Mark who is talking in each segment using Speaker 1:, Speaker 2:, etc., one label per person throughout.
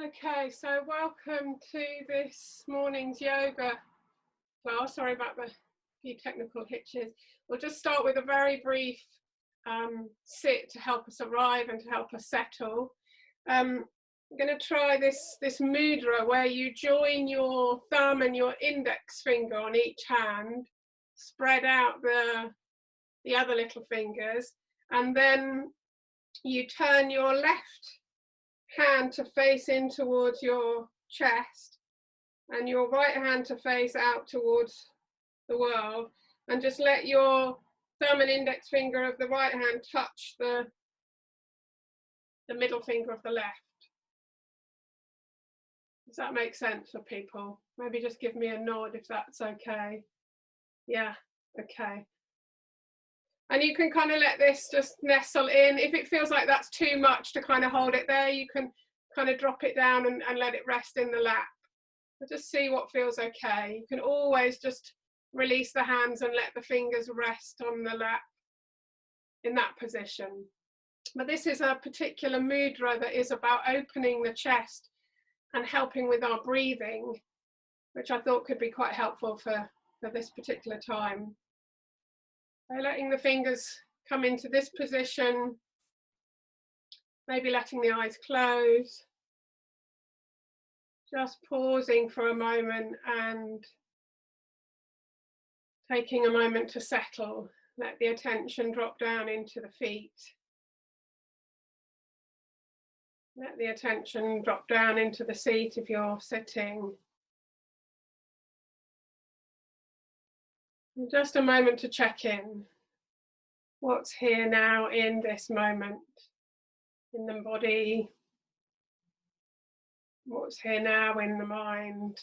Speaker 1: Okay, so welcome to this morning's yoga class. Sorry about the few technical hitches. We'll just start with a very brief sit to help us arrive and to help us settle. I'm going to try this mudra where you join your thumb and your index finger on each hand, spread out the other little fingers, and then you turn your left hand to face in towards your chest and your right hand to face out towards the world, and just let your thumb and index finger of the right hand touch the middle finger of the left. Does that make sense for people? Maybe just give me a nod if that's okay. Yeah, okay. And you can kind of let this just nestle in. If it feels like that's too much to kind of hold it there, you can kind of drop it down and let it rest in the lap. But just see what feels okay. You can always just release the hands and let the fingers rest on the lap in that position. But this is a particular mudra that is about opening the chest and helping with our breathing, which I thought could be quite helpful for this particular time. So letting the fingers come into this position, maybe letting the eyes close, just pausing for a moment and taking a moment to settle. Let the attention drop down into the feet. Let the attention drop down into the seat if you're sitting. And just a moment to check in. What's here now in this moment, in the body? What's here now in the mind?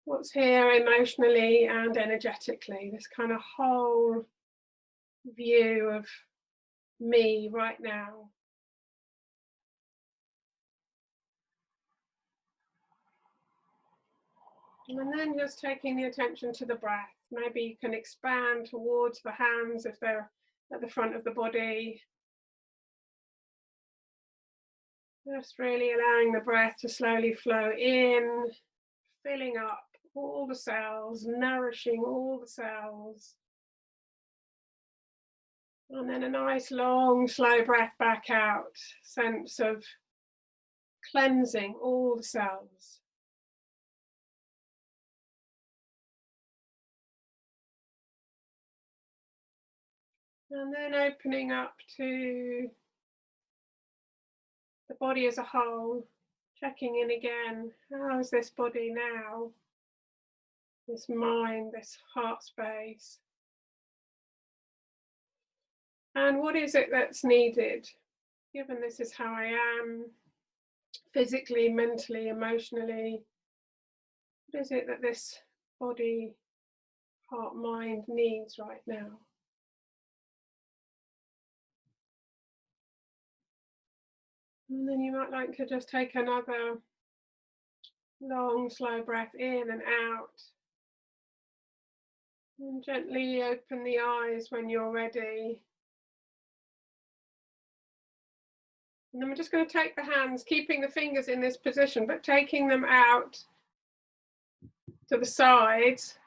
Speaker 1: What's here emotionally and energetically? This kind of whole view of me right now. And then just taking the attention to the breath. Maybe you can expand towards the hands if they're at the front of the body. Just really allowing the breath to slowly flow in, filling up all the cells, nourishing all the cells. And then a nice long slow breath back out, sense of cleansing all the cells. And then opening up to the body as a whole, checking in again. How is this body now? This mind, this heart space. And what is it that's needed? Given this is how I am, physically, mentally, emotionally, what is it that this body, heart, mind needs right now? And then you might like to just take another long, slow breath in and out. And gently open the eyes when you're ready. And then we're just going to take the hands, keeping the fingers in this position, but taking them out to the sides,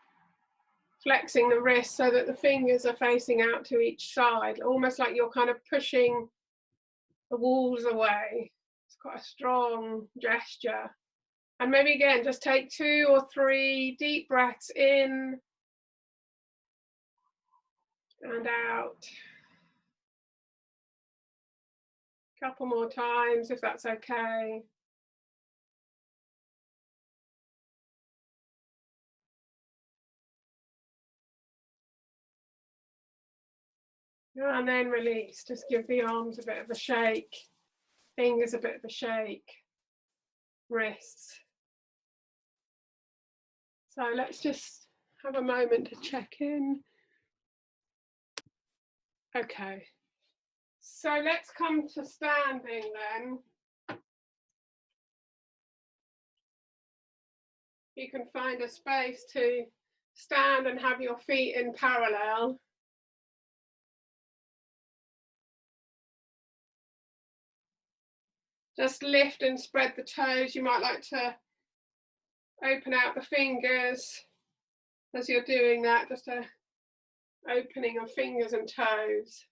Speaker 1: flexing the wrists so that the fingers are facing out to each side, almost like you're kind of pushing the walls away. It's quite a strong gesture. And maybe again, just take 2 or 3 deep breaths in and out. A couple more times if that's okay. And then release. Just give the arms a bit of a shake, fingers a bit of a shake, wrists. So let's just have a moment to check in. Okay. So let's come to standing then. You can find a space to stand and have your feet in parallel. Just lift and spread the toes. You might like to open out the fingers as you're doing that, just a opening of fingers and toes.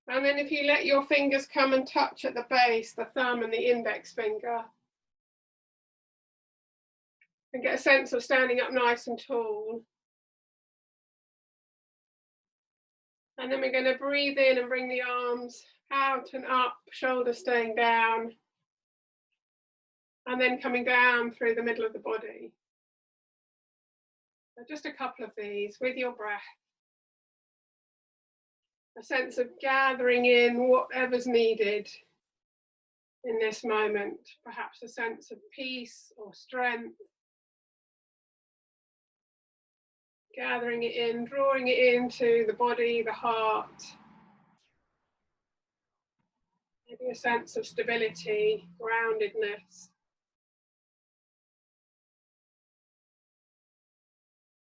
Speaker 1: And then if you let your fingers come and touch at the base, the thumb and the index finger, and get a sense of standing up nice and tall. And then we're going to breathe in and bring the arms out and up, shoulders staying down, and then coming down through the middle of the body. So just a couple of these with your breath. A sense of gathering in whatever's needed in this moment, perhaps a sense of peace or strength. Gathering it in, drawing it into the body, the heart. Maybe a sense of stability, groundedness.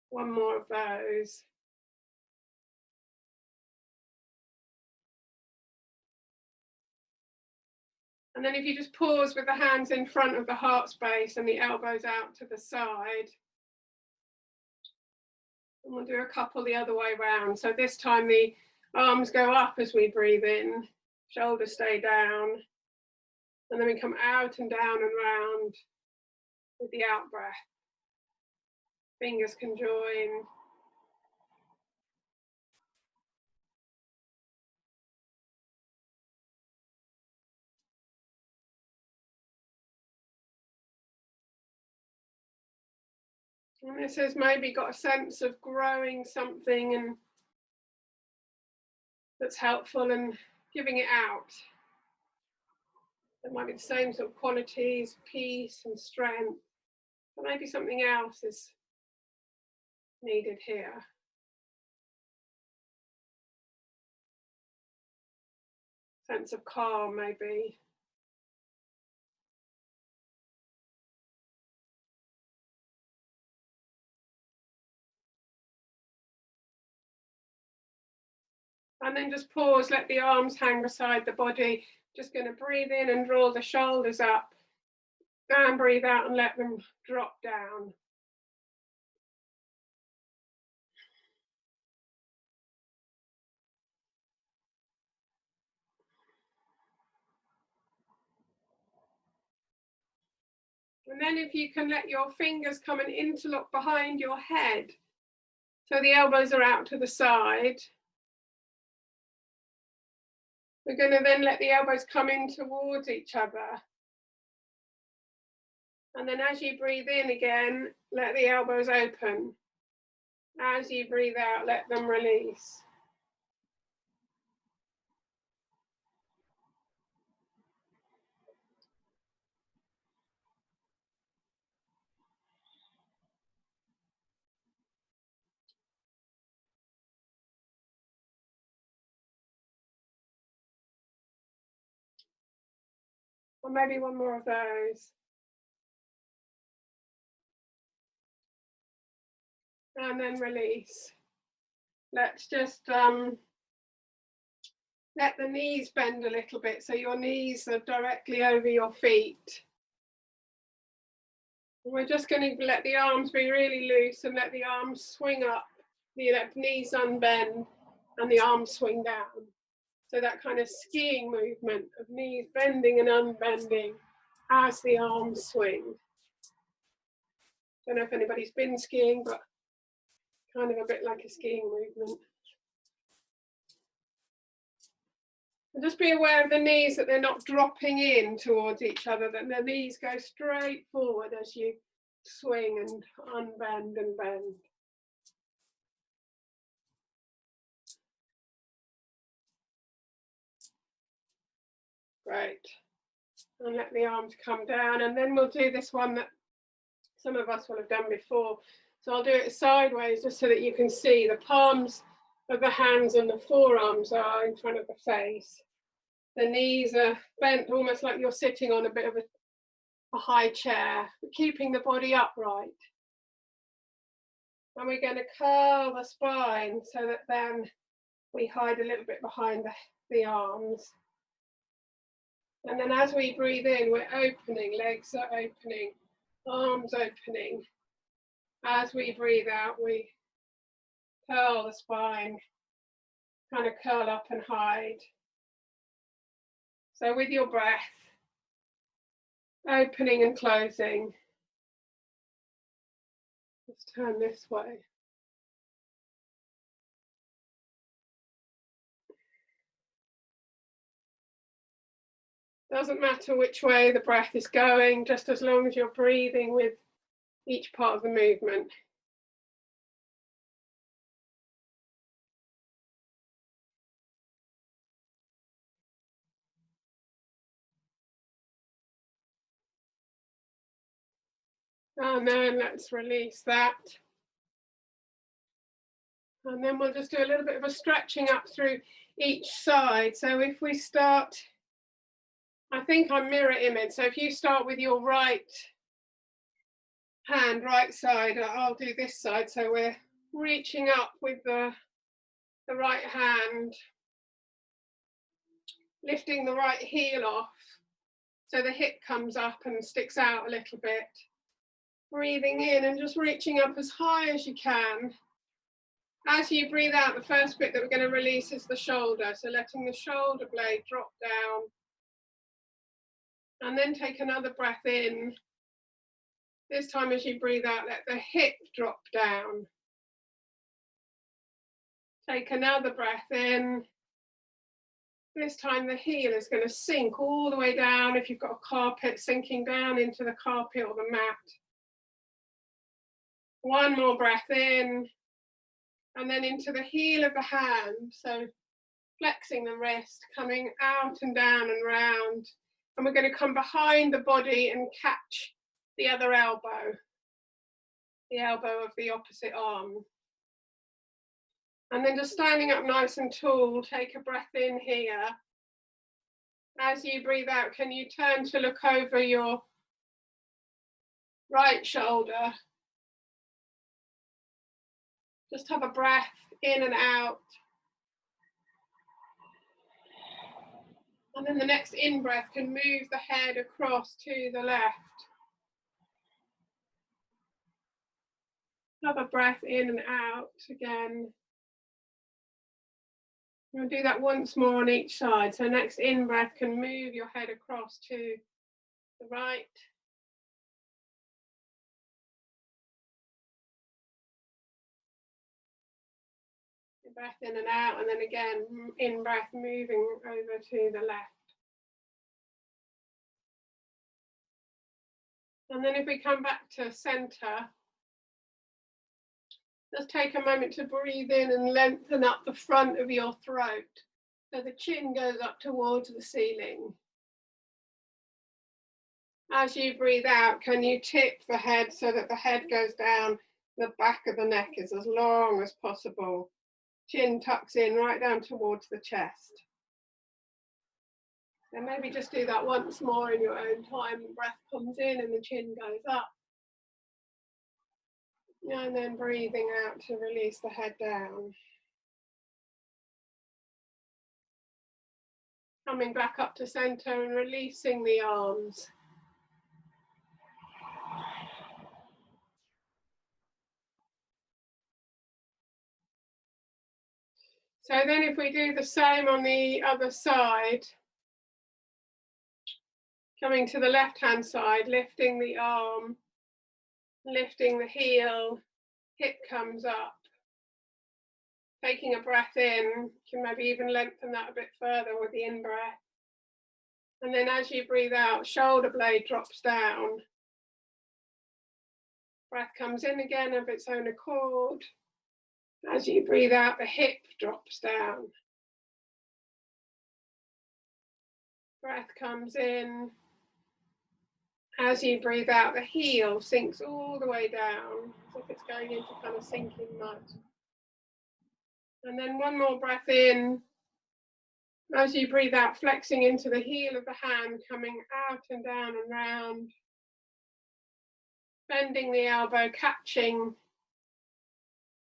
Speaker 1: One more of those. And then if you just pause with the hands in front of the heart space and the elbows out to the side. And we'll do a couple the other way around. So this time the arms go up as we breathe in, shoulders stay down. And then we come out and down and round with the out breath. Fingers can join. And this has maybe got a sense of growing something and that's helpful and giving it out. There might be the same sort of qualities, peace and strength, but maybe something else is needed here. Sense of calm maybe. And then just pause, let the arms hang beside the body. Just going to breathe in and draw the shoulders up. And breathe out and let them drop down. And then if you can let your fingers come and interlock behind your head. So the elbows are out to the side. We're going to then let the elbows come in towards each other. And then as you breathe in again, let the elbows open. As you breathe out, let them release. Or maybe one more of those. And then release. Let's just let the knees bend a little bit so your knees are directly over your feet. We're just going to let the arms be really loose and let the arms swing up. You let the knees unbend and the arms swing down. So that kind of skiing movement of knees bending and unbending as the arms swing. Don't know if anybody's been skiing, but kind of a bit like a skiing movement. And just be aware of the knees, that they're not dropping in towards each other, that the knees go straight forward as you swing and unbend and bend. Great. And let the arms come down, and then we'll do this one that some of us will have done before. So I'll do it sideways just so that you can see the palms of the hands and the forearms are in front of the face. The knees are bent almost like you're sitting on a bit of a high chair, but keeping the body upright. And we're going to curl the spine so that then we hide a little bit behind the arms. And then as we breathe in, we're opening, legs are opening, arms opening. As we breathe out, we curl the spine, kind of curl up and hide. So with your breath, opening and closing. Let's turn this way. Doesn't matter which way the breath is going, just as long as you're breathing with each part of the movement. And then let's release that. And then we'll just do a little bit of a stretching up through each side. So if we start, I think I'm mirror image. So if you start with your right hand, right side, I'll do this side. So we're reaching up with the right hand, lifting the right heel off. So the hip comes up and sticks out a little bit. Breathing in and just reaching up as high as you can. As you breathe out, the first bit that we're going to release is the shoulder. So letting the shoulder blade drop down. And then take another breath in. This time as you breathe out, let the hip drop down. Take another breath in. This time the heel is going to sink all the way down. If you've got a carpet, sinking down into the carpet or the mat. One more breath in. And then into the heel of the hand. So flexing the wrist, coming out and down and round. And we're going to come behind the body and catch the other elbow. The elbow of the opposite arm. And then just standing up nice and tall, take a breath in here. As you breathe out, can you turn to look over your right shoulder? Just have a breath in and out. And then the next in-breath can move the head across to the left. Have a breath in and out again. We'll do that once more on each side. So next in-breath can move your head across to the right. Breath in and out, and then again, in-breath moving over to the left. And then if we come back to center, just take a moment to breathe in and lengthen up the front of your throat. So the chin goes up towards the ceiling. As you breathe out, can you tip the head so that the head goes down, the back of the neck is as long as possible. Chin tucks in right down towards the chest. And maybe just do that once more in your own time. The breath comes in and the chin goes up. And then breathing out to release the head down. Coming back up to center and releasing the arms. So then if we do the same on the other side, coming to the left-hand side, lifting the arm, lifting the heel, hip comes up. Taking a breath in, you can maybe even lengthen that a bit further with the in-breath. And then as you breathe out, shoulder blade drops down. Breath comes in again of its own accord. As you breathe out, the hip drops down. Breath comes in. As you breathe out, the heel sinks all the way down, as if it's going into kind of sinking mud. And then one more breath in. As you breathe out, flexing into the heel of the hand, coming out and down and round. Bending the elbow, catching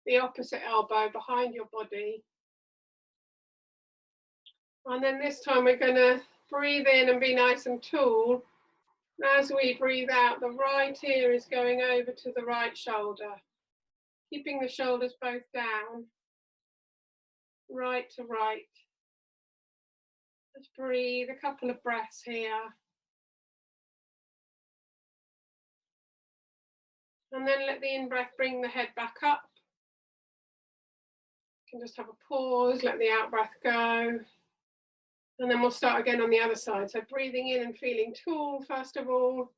Speaker 1: the opposite elbow behind your body. And then this time we're going to breathe in and be nice and tall. As we breathe out, the right ear is going over to the right shoulder, keeping the shoulders both down, right to right. Just breathe a couple of breaths here. And then let the in-breath bring the head back up. You can just have a pause, let the out-breath go. And then we'll start again on the other side. So breathing in and feeling tall, first of all.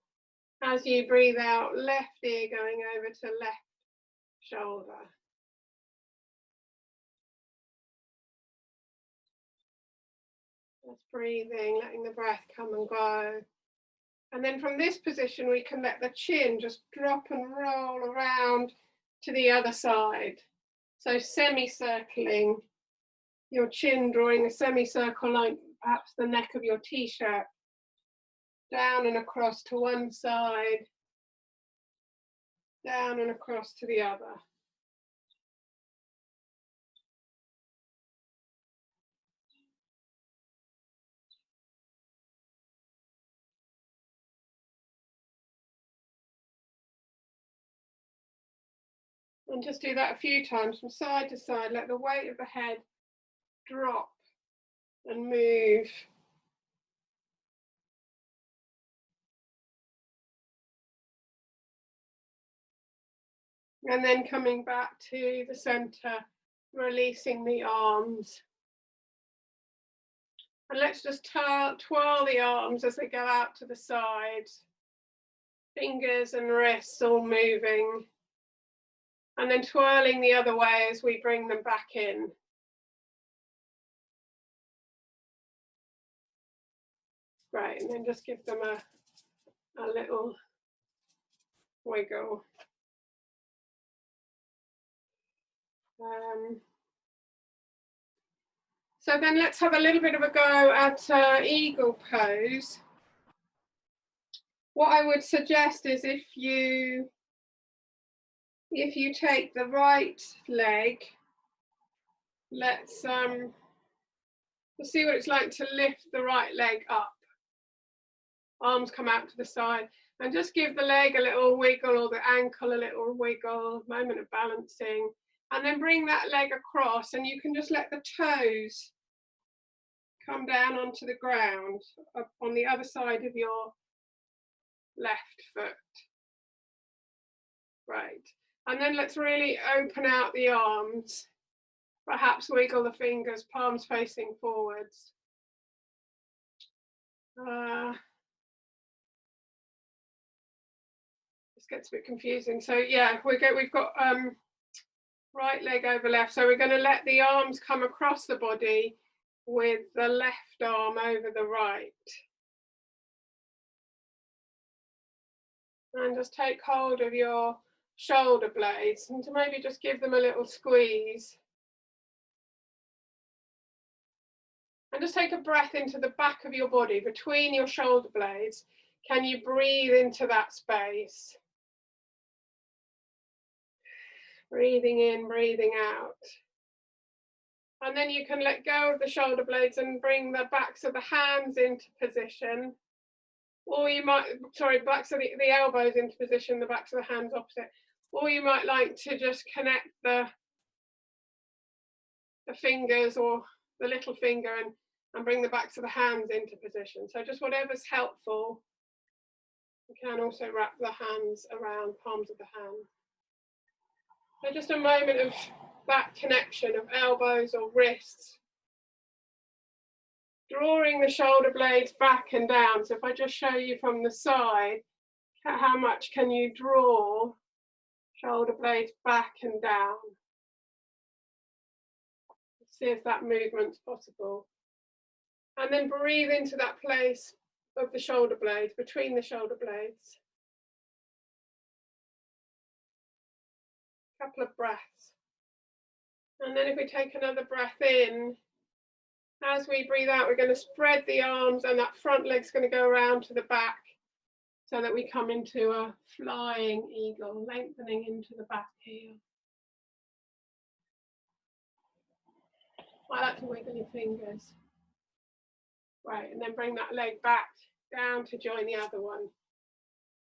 Speaker 1: As you breathe out, left ear going over to left shoulder. Just breathing, letting the breath come and go. And then from this position, we can let the chin just drop and roll around to the other side. So semicircling, your chin drawing a semicircle like perhaps the neck of your t-shirt. Down and across to one side, down and across to the other. And just do that a few times from side to side. Let the weight of the head drop and move. And then coming back to the center, releasing the arms. And let's just twirl the arms as they go out to the sides. Fingers and wrists all moving. And then twirling the other way as we bring them back in. Great, and then just give them a little wiggle. So then let's have a little bit of a go at eagle pose. What I would suggest is if you take the right leg, let's we'll see what it's like to lift the right leg up. Arms come out to the side, and just give the leg a little wiggle or the ankle a little wiggle, moment of balancing, and then bring that leg across, and you can just let the toes come down onto the ground up on the other side of your left foot. Right, and then let's really open out the arms, perhaps wiggle the fingers, palms facing forwards. This gets a bit confusing. So yeah, we've got right leg over left. So we're going to let the arms come across the body with the left arm over the right. And just take hold of your shoulder blades and to maybe just give them a little squeeze. And just take a breath into the back of your body, between your shoulder blades. Can you breathe into that space? Breathing in, breathing out. And then you can let go of the shoulder blades and bring the backs of the hands into position. Or you might, backs of the elbows into position, the backs of the hands opposite. Or you might like to just connect the fingers or the little finger and bring the backs of the hands into position. So just whatever's helpful. You can also wrap the hands around palms of the hands. So just a moment of that connection of elbows or wrists. Drawing the shoulder blades back and down. So if I just show you from the side, how much can you draw shoulder blades back and down? See if that movement's possible. And then breathe into that place of the shoulder blades, between the shoulder blades. A couple of breaths. And then if we take another breath in, as we breathe out, we're going to spread the arms and that front leg's going to go around to the back so that we come into a flying eagle, lengthening into the back here. I like to wiggle your fingers. Right, and then bring that leg back down to join the other one.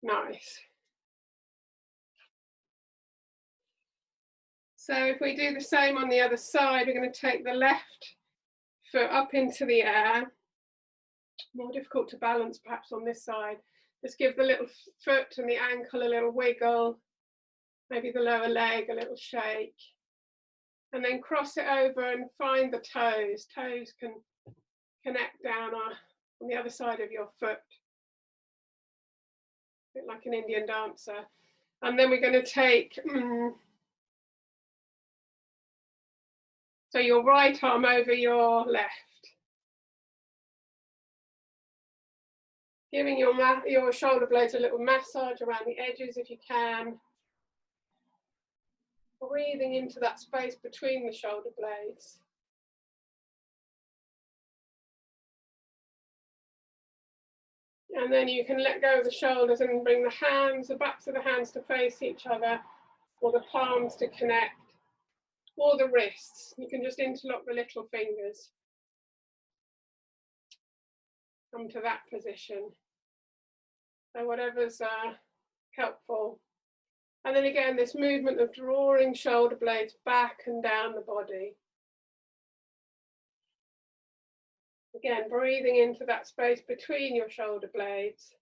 Speaker 1: Nice. So if we do the same on the other side, we're going to take the left foot up into the air. More difficult to balance perhaps on this side. Just give the little foot and the ankle a little wiggle, maybe the lower leg a little shake, and then cross it over and find the toes. Toes can connect down on the other side of your foot, a bit like an Indian dancer. And then we're going to take, so your right arm over your left. Giving your shoulder blades a little massage around the edges if you can. Breathing into that space between the shoulder blades. And then you can let go of the shoulders and bring the hands, the backs of the hands to face each other, or the palms to connect, or the wrists. You can just interlock the little fingers. Come to that position. So whatever's helpful. And then again, this movement of drawing shoulder blades back and down the body. Again, breathing into that space between your shoulder blades.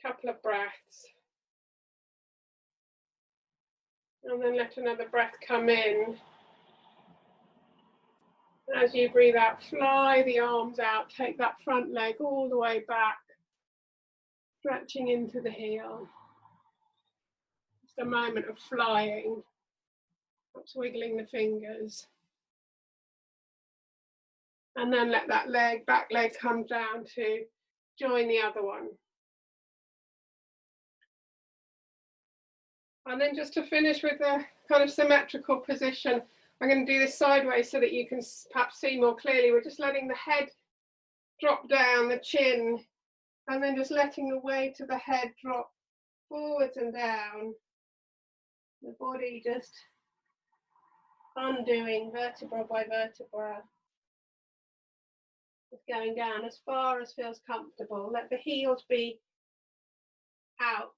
Speaker 1: Couple of breaths. And then let another breath come in. As you breathe out, fly the arms out, take that front leg all the way back, stretching into the heel. Just a moment of flying, perhaps wiggling the fingers. And then let that back leg come down to join the other one. And then just to finish with a kind of symmetrical position, I'm going to do this sideways so that you can perhaps see more clearly. We're just letting the head drop down, the chin, and then just letting the weight of the head drop forwards and down. The body just undoing vertebra by vertebra. Just going down as far as feels comfortable. Let the heels be out.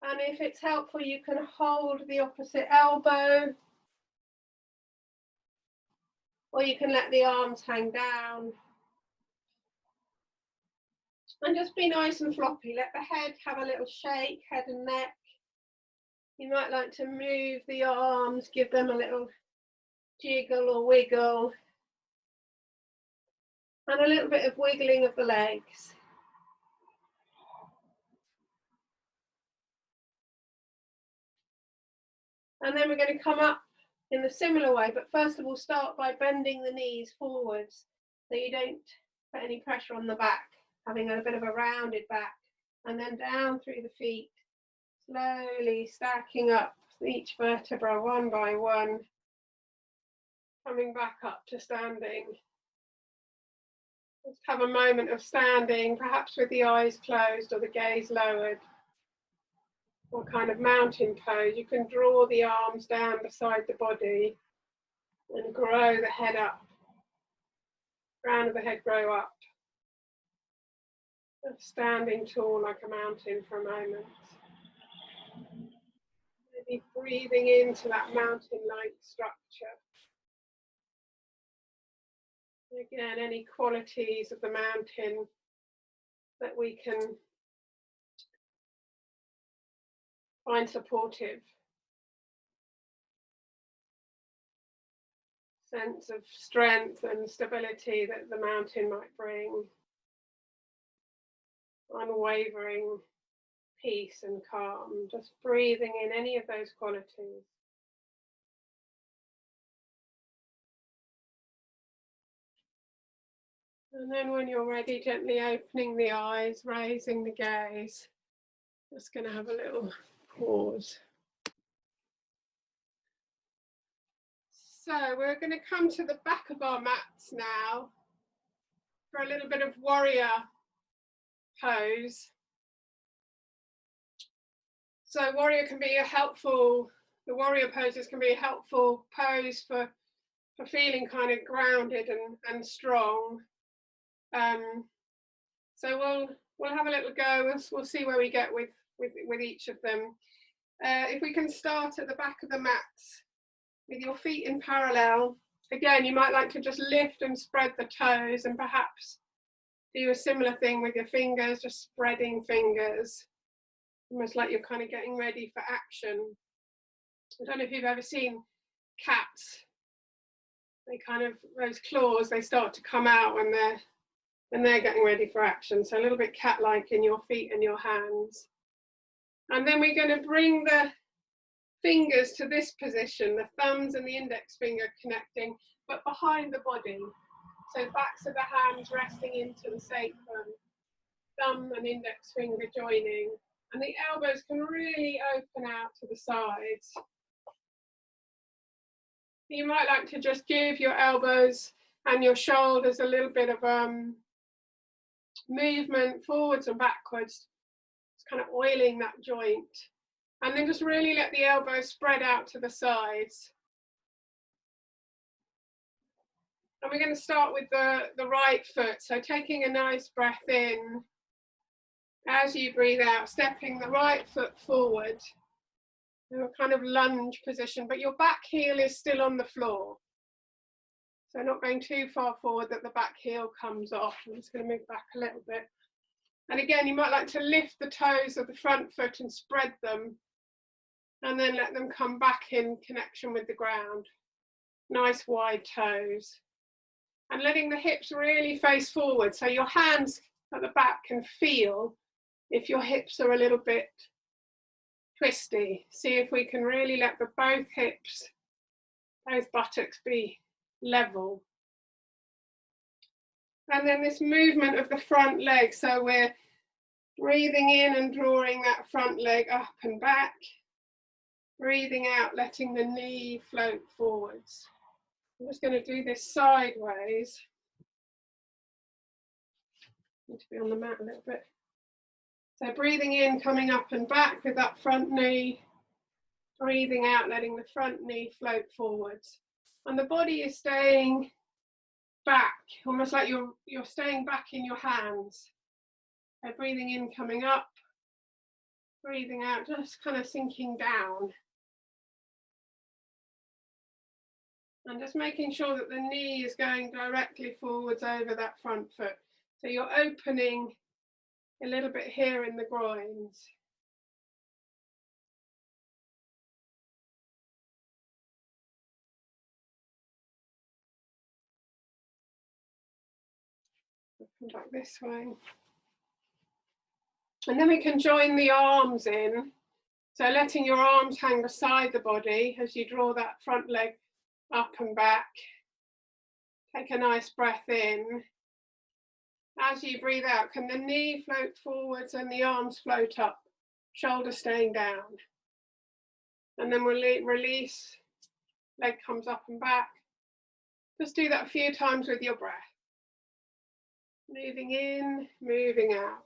Speaker 1: And if it's helpful, you can hold the opposite elbow, or you can let the arms hang down. And just be nice and floppy. Let the head have a little shake, head and neck. You might like to move the arms, give them a little jiggle or wiggle. And a little bit of wiggling of the legs. And then we're going to come up in a similar way, but first of all, start by bending the knees forwards so you don't put any pressure on the back, having a bit of a rounded back, and then down through the feet, slowly stacking up each vertebra one by one, coming back up to standing. Just have a moment of standing, perhaps with the eyes closed or the gaze lowered. Or kind of mountain pose. You can draw the arms down beside the body and grow the head up. Crown of the head grow up. Just standing tall like a mountain for a moment. Maybe breathing into that mountain-like structure. Again, any qualities of the mountain that we can find supportive. Sense of strength and stability that the mountain might bring. Unwavering peace and calm. Just breathing in any of those qualities. And then when you're ready, gently opening the eyes, raising the gaze. Just going to have a little pause. So we're going to come to the back of our mats now for a little bit of warrior pose. So warrior can be a helpful, the warrior poses can be a helpful pose for for feeling kind of grounded and strong. So we'll have a little go. We'll see where we get with each of them. If we can start at the back of the mat with your feet in parallel. Again, you might like to just lift and spread the toes, and perhaps do a similar thing with your fingers, just spreading fingers, almost like you're kind of getting ready for action. I don't know if you've ever seen cats. They kind of, those claws, they start to come out when they're getting ready for action. So a little bit cat-like in your feet and your hands. And then we're going to bring the fingers to this position, the thumbs and the index finger connecting, but behind the body. So backs of the hands resting into the sacrum, thumb and index finger joining, and the elbows can really open out to the sides. You might like to just give your elbows and your shoulders a little bit of movement forwards and backwards. It's kind of oiling that joint. And then just really let the elbows spread out to the sides. And we're going to start with the right foot. So taking a nice breath in. As you breathe out, stepping the right foot forward. In a kind of lunge position, but your back heel is still on the floor. So not going too far forward that the back heel comes off. I'm just going to move back a little bit. And again, you might like to lift the toes of the front foot and spread them, and then let them come back in connection with the ground. Nice wide toes. And letting the hips really face forward, so your hands at the back can feel if your hips are a little bit twisty. See if we can really let both hips, both buttocks be level. And then this movement of the front leg, so we're breathing in and drawing that front leg up and back. Breathing out, letting the knee float forwards. I'm just going to do this sideways. Need to be on the mat a little bit. So breathing in, coming up and back with that front knee. Breathing out, letting the front knee float forwards. And the body is staying back, almost like you're staying back in your hands. So breathing in, coming up. Breathing out, just kind of sinking down. And just making sure that the knee is going directly forwards over that front foot. So you're opening a little bit here in the groins. Come back this way. And then we can join the arms in. So letting your arms hang beside the body as you draw that front leg up and back. Take a nice breath in. As you breathe out, can the knee float forwards and the arms float up, shoulder staying down. And then we'll release, leg comes up and back. Just do that a few times with your breath. Moving in, moving out.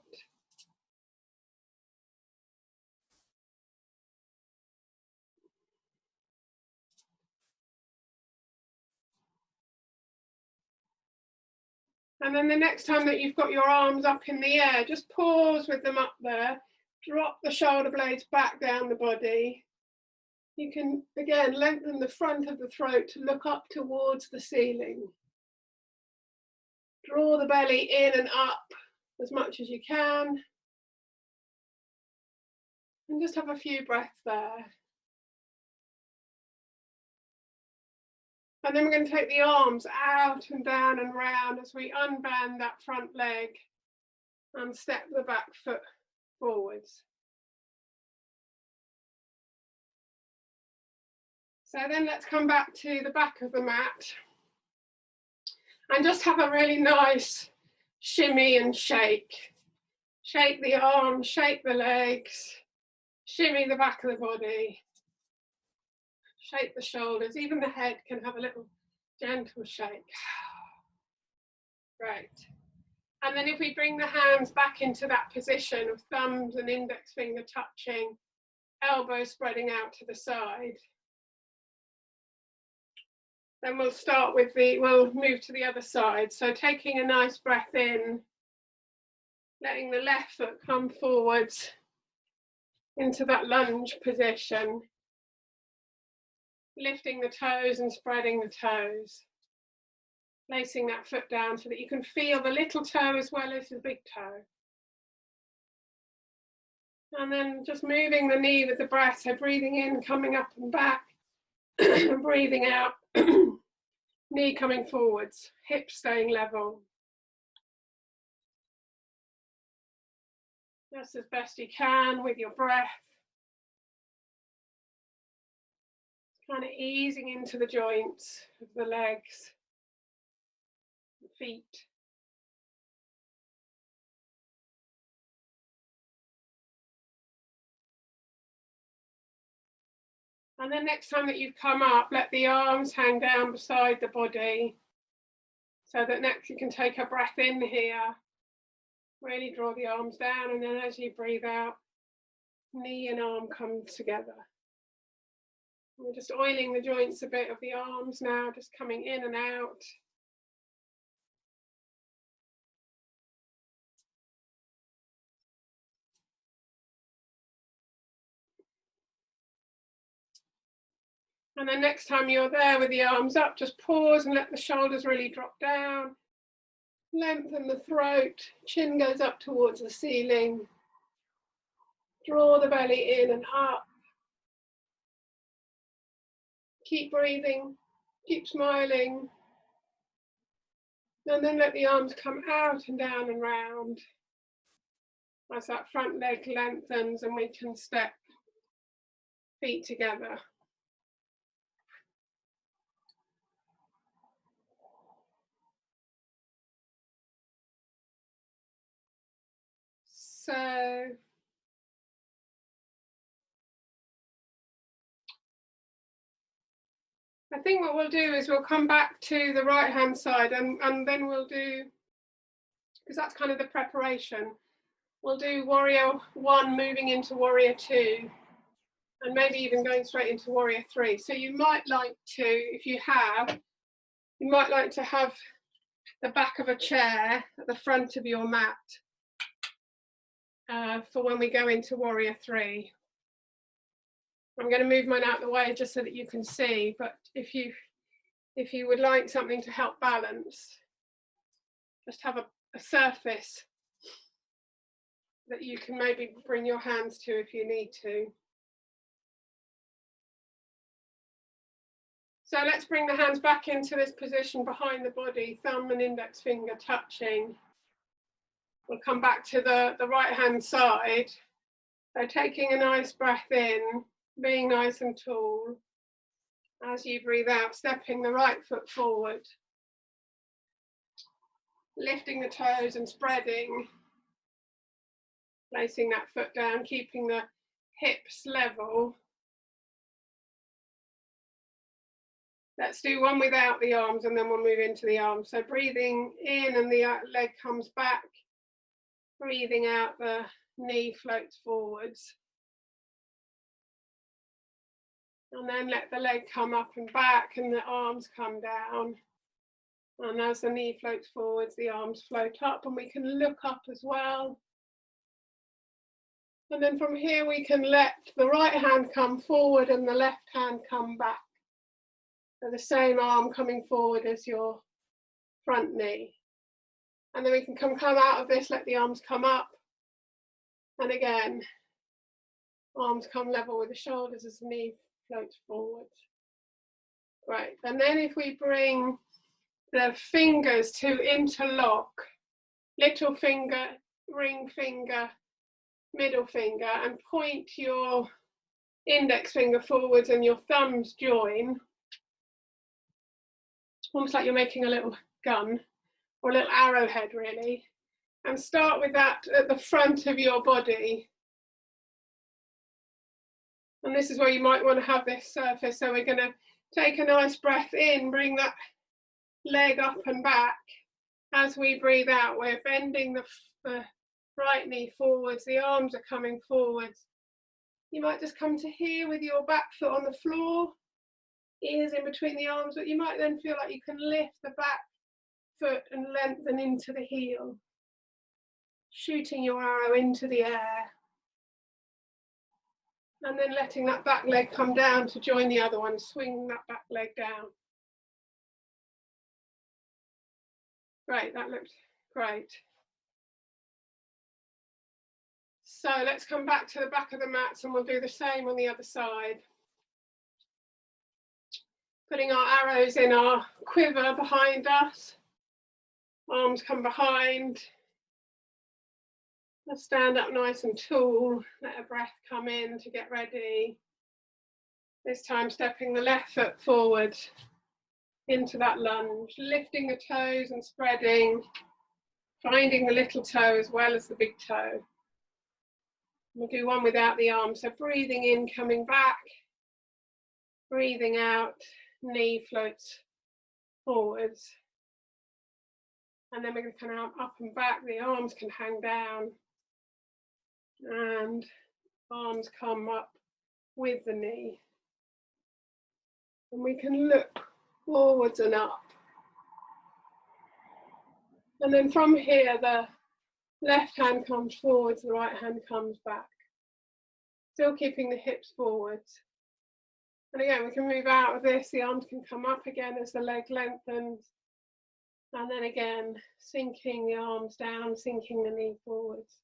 Speaker 1: And then the next time that you've got your arms up in the air, just pause with them up there. Drop the shoulder blades back down the body. You can, again, lengthen the front of the throat to look up towards the ceiling. Draw the belly in and up as much as you can. And just have a few breaths there. And then we're going to take the arms out and down and round as we unbend that front leg and step the back foot forwards. So then let's come back to the back of the mat and just have a really nice shimmy and shake. Shake the arms, shake the legs, shimmy the back of the body. Shake the shoulders, even the head can have a little gentle shake. Great. And then if we bring the hands back into that position of thumbs and index finger touching, elbows spreading out to the side. Then we'll start with we'll move to the other side. So taking a nice breath in, letting the left foot come forwards into that lunge position, lifting the toes and spreading the toes, placing that foot down so that you can feel the little toe as well as the big toe. And then just moving the knee with the breath, so breathing in, coming up and back, and breathing out, knee coming forwards, hips staying level. Just as best you can with your breath. Kind of easing into the joints of the legs, the feet. And then next time that you've come up, let the arms hang down beside the body. So that next you can take a breath in here. Really draw the arms down, and then as you breathe out, knee and arm come together. We're just oiling the joints a bit of the arms now, just coming in and out. And then next time you're there with the arms up, just pause and let the shoulders really drop down. Lengthen the throat, chin goes up towards the ceiling. Draw the belly in and up. Keep breathing, keep smiling. And then let the arms come out and down and round. As that front leg lengthens and we can step feet together. So I think what we'll do is we'll come back to the right hand side and then we'll do, because that's kind of the preparation, we'll do warrior 1 moving into warrior 2 and maybe even going straight into warrior 3. So you might like to, if you have, you might like to have the back of a chair at the front of your mat for when we go into warrior 3. I'm going to move mine out of the way just so that you can see, but if you would like something to help balance, just have a surface that you can maybe bring your hands to if you need to. So let's bring the hands back into this position behind the body, thumb and index finger touching. We'll come back to the right hand side. So taking a nice breath in, being nice and tall. As you breathe out, stepping the right foot forward. Lifting the toes and spreading. Placing that foot down, keeping the hips level. Let's do one without the arms and then we'll move into the arms. So breathing in and the leg comes back. Breathing out, the knee floats forwards. And then let the leg come up and back and the arms come down. And as the knee floats forwards, the arms float up and we can look up as well. And then from here we can let the right hand come forward and the left hand come back. So the same arm coming forward as your front knee. And then we can come out of this, let the arms come up. And again, arms come level with the shoulders as the knee floats forward. Right, and then if we bring the fingers to interlock, little finger, ring finger, middle finger, and point your index finger forwards and your thumbs join, almost like you're making a little gun or a little arrowhead really, and start with that at the front of your body. And this is where you might want to have this surface. So we're going to take a nice breath in, bring that leg up and back. As we breathe out, we're bending the right knee forwards, the arms are coming forwards. You might just come to here with your back foot on the floor. ears in between the arms, but you might then feel like you can lift the back foot and lengthen into the heel, shooting your arrow into the air, and then letting that back leg come down to join the other one, swing that back leg down. Great, that looked great. So let's come back to the back of the mats and we'll do the same on the other side. Putting our arrows in our quiver behind us. Arms come behind. Let's stand up nice and tall. Let a breath come in to get ready. This time stepping the left foot forward into that lunge, lifting the toes and spreading, finding the little toe as well as the big toe. We'll do one without the arm, so breathing in, coming back, breathing out, knee floats forwards. And then we're going to come up and back, the arms can hang down, and arms come up with the knee. And we can look forwards and up. And then from here, the left hand comes forwards, the right hand comes back. Still keeping the hips forwards. And again, we can move out of this, the arms can come up again as the leg lengthens. And then again, sinking the arms down, sinking the knee forwards.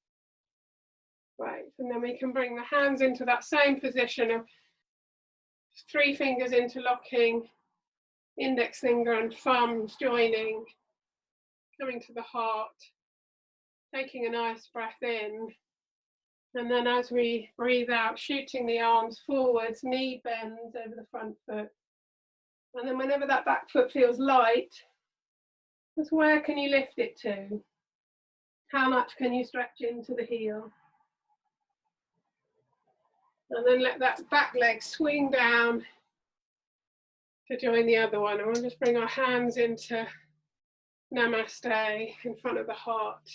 Speaker 1: Right, and then we can bring the hands into that same position of 3 fingers interlocking, index finger and thumbs joining, coming to the heart, taking a nice breath in. And then as we breathe out, shooting the arms forwards, knee bends over the front foot. And then whenever that back foot feels light, just where can you lift it to? How much can you stretch into the heel? And then let that back leg swing down to join the other one. And we'll just bring our hands into Namaste in front of the heart.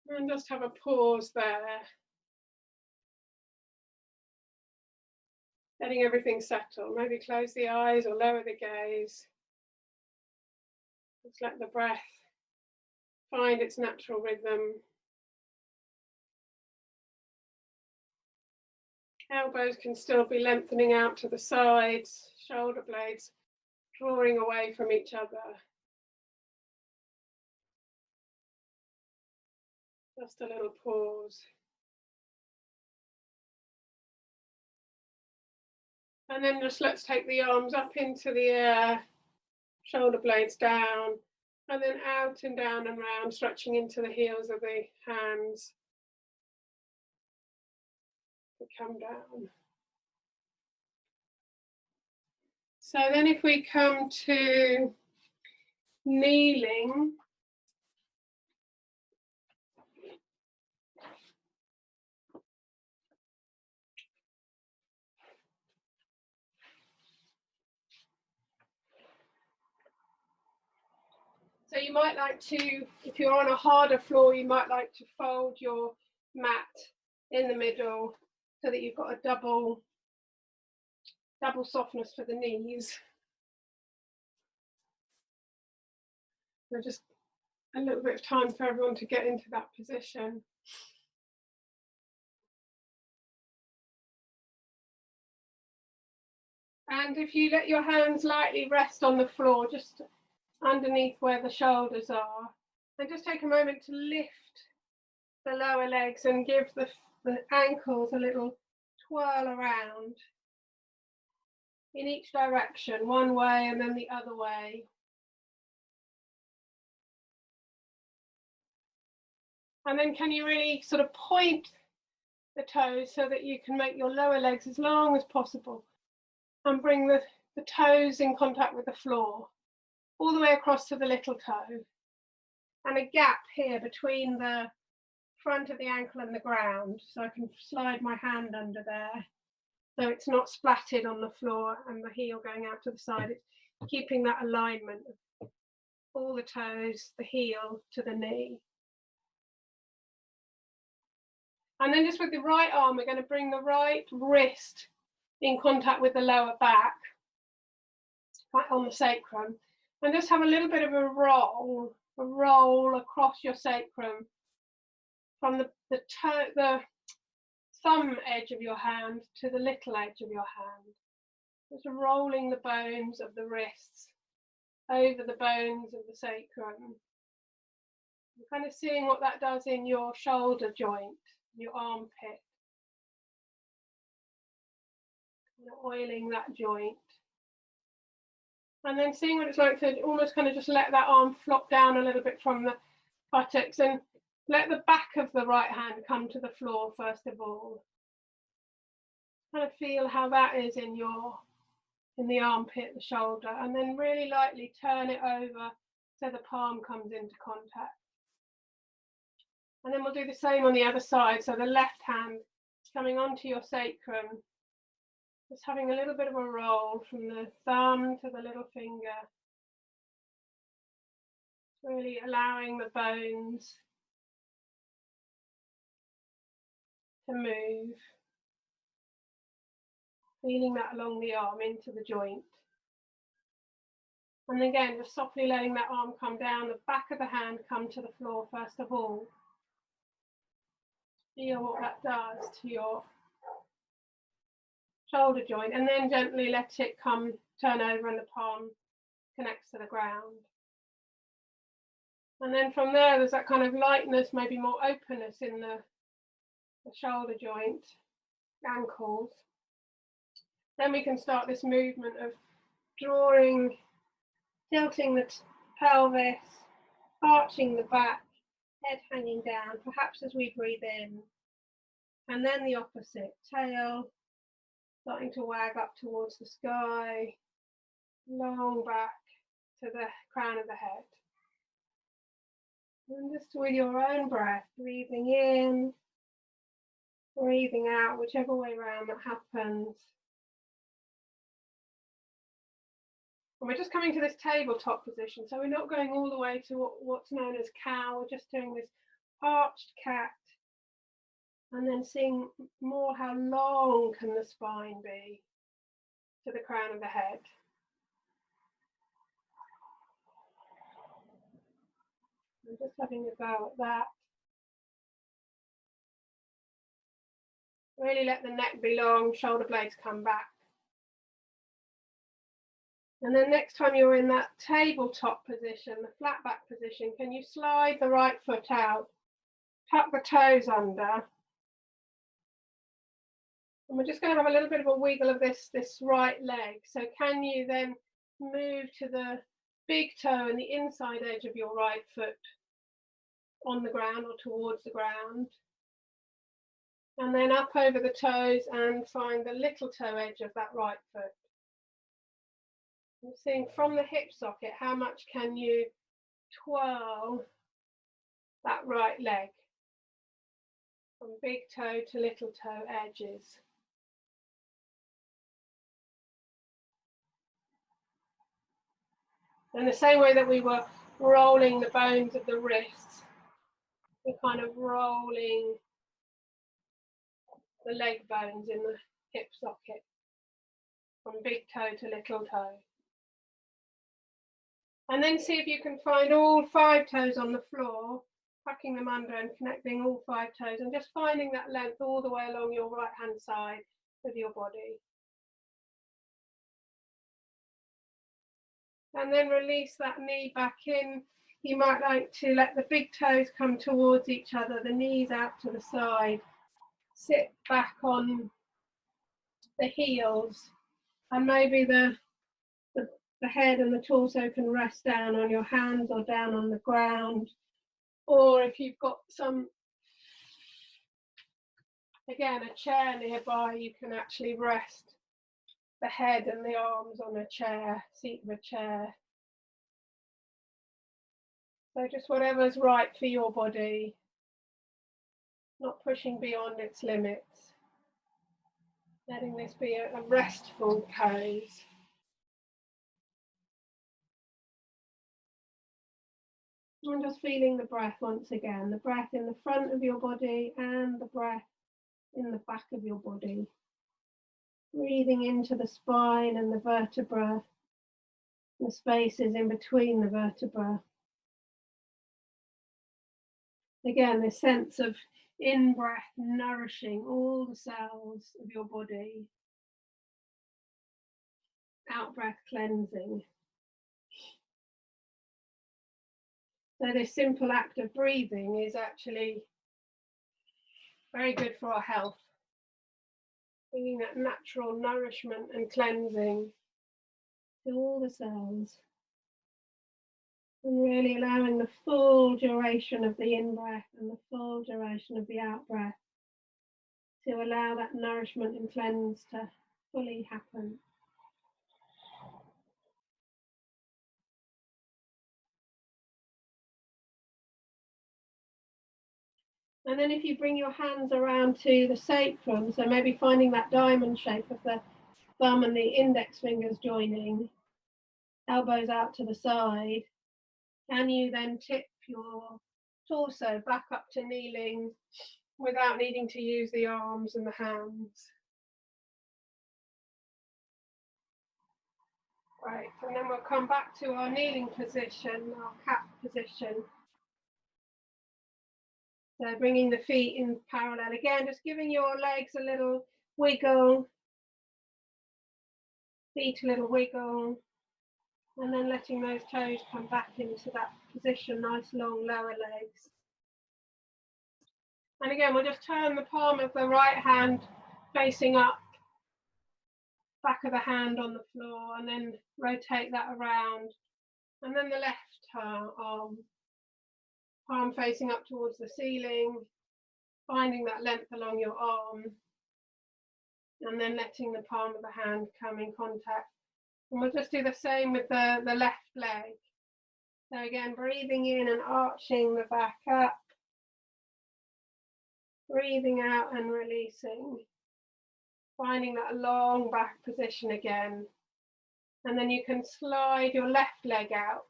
Speaker 1: And just have a pause there. Letting everything settle. Maybe close the eyes or lower the gaze. Just let the breath find its natural rhythm. Elbows can still be lengthening out to the sides, shoulder blades drawing away from each other. Just a little pause. And then just let's take the arms up into the air, shoulder blades down, and then out and down and round, stretching into the heels of the hands. Come down. So then if we come to kneeling, so you might like to, if you're on a harder floor, you might like to fold your mat in the middle so that you've got a double softness for the knees. So just a little bit of time for everyone to get into that position. And if you let your hands lightly rest on the floor, just underneath where the shoulders are, and just take a moment to lift the lower legs and give the ankles a little twirl around in each direction, one way and then the other way. And then can you really sort of point the toes so that you can make your lower legs as long as possible and bring the toes in contact with the floor, all the way across to the little toe. And a gap here between the front of the ankle and the ground, so I can slide my hand under there so it's not splatted on the floor and the heel going out to the side. It's keeping that alignment of all the toes, the heel to the knee. And then just with the right arm, we're going to bring the right wrist in contact with the lower back, right on the sacrum, and just have a little bit of a roll across your sacrum from the thumb edge of your hand to the little edge of your hand. Just rolling the bones of the wrists over the bones of the sacrum. And kind of seeing what that does in your shoulder joint, your armpit. Oiling that joint. And then seeing what it's like to almost kind of just let that arm flop down a little bit from the buttocks and let the back of the right hand come to the floor first of all. Kind of feel how that is in the armpit, the shoulder, and then really lightly turn it over so the palm comes into contact. And then we'll do the same on the other side. So the left hand coming onto your sacrum, just having a little bit of a roll from the thumb to the little finger. Really allowing the bones to move. Feeling that along the arm into the joint. And again, just softly letting that arm come down, the back of the hand come to the floor first of all. Feel what that does to your shoulder joint, and then gently let it turn over and the palm connects to the ground. And then from there, there's that kind of lightness, maybe more openness in the shoulder joint, ankles. Then we can start this movement of drawing, tilting the pelvis, arching the back, head hanging down, perhaps as we breathe in. And then the opposite, tail starting to wag up towards the sky, long back to the crown of the head. And just with your own breath, breathing in, breathing out, whichever way around that happens. And we're just coming to this tabletop position, so we're not going all the way to what's known as cow, we're just doing this arched cat, and then seeing more how long can the spine be to the crown of the head. And just having a go at that. Really let the neck be long, shoulder blades come back. And then next time you're in that tabletop position, the flat back position, can you slide the right foot out, tuck the toes under. And we're just going to have a little bit of a wiggle of this right leg. So can you then move to the big toe and the inside edge of your right foot on the ground or towards the ground. And then up over the toes and find the little toe edge of that right foot. I'm seeing from the hip socket, how much can you twirl that right leg from big toe to little toe edges. In the same way that we were rolling the bones of the wrists, we're kind of rolling the leg bones in the hip socket from big toe to little toe. And then see if you can find all 5 toes on the floor, tucking them under and connecting all 5 toes, and just finding that length all the way along your right hand side of your body. And then release that knee back in. You might like to let the big toes come towards each other, the knees out to the side. Sit back on the heels, and maybe the head and the torso can rest down on your hands or down on the ground. Or if you've got again, a chair nearby, you can actually rest the head and the arms on a chair, seat of a chair. So just whatever's right for your body, not pushing beyond its limits. Letting this be a restful pose. And just feeling the breath once again, the breath in the front of your body and the breath in the back of your body. Breathing into the spine and the vertebra, the spaces in between the vertebra. Again, this sense of in-breath nourishing all the cells of your body. Out-breath cleansing. So this simple act of breathing is actually very good for our health. Bringing that natural nourishment and cleansing to all the cells. And really allowing the full duration of the in-breath and the full duration of the out-breath to allow that nourishment and cleanse to fully happen. And then if you bring your hands around to the sacrum, so maybe finding that diamond shape of the thumb and the index fingers joining, elbows out to the side, can you then tip your torso back up to kneeling without needing to use the arms and the hands? Right, and then we'll come back to our kneeling position, our cat position. So bringing the feet in parallel again, just giving your legs a little wiggle, feet a little wiggle, and then letting those toes come back into that position, nice long lower legs. And again, we'll just turn the palm of the right hand facing up, back of the hand on the floor, and then rotate that around. And then the left arm, palm facing up towards the ceiling, finding that length along your arm, and then letting the palm of the hand come in contact. And we'll just do the same with the left leg. So again, breathing in and arching the back up, breathing out and releasing, finding that long back position again. And then you can slide your left leg out,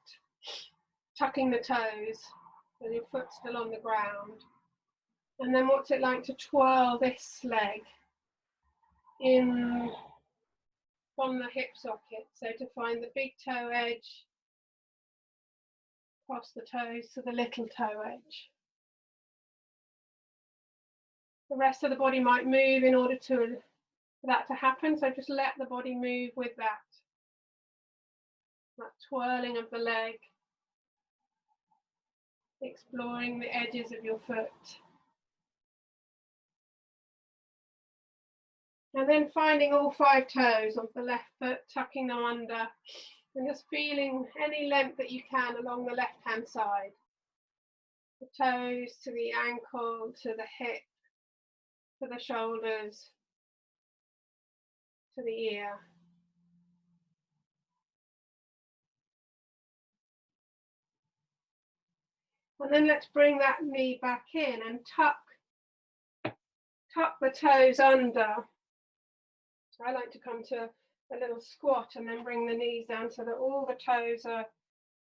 Speaker 1: tucking the toes, so your foot's still on the ground. And then what's it like to twirl this leg in from the hip socket? So to find the big toe edge, cross the toes to the little toe edge. The rest of the body might move in order for that to happen, so just let the body move with that. That twirling of the leg, exploring the edges of your foot. And then finding all 5 toes of the left foot, tucking them under, and just feeling any length that you can along the left-hand side. The toes to the ankle, to the hip, to the shoulders, to the ear. And then let's bring that knee back in and tuck the toes under. So I like to come to a little squat and then bring the knees down so that all the toes are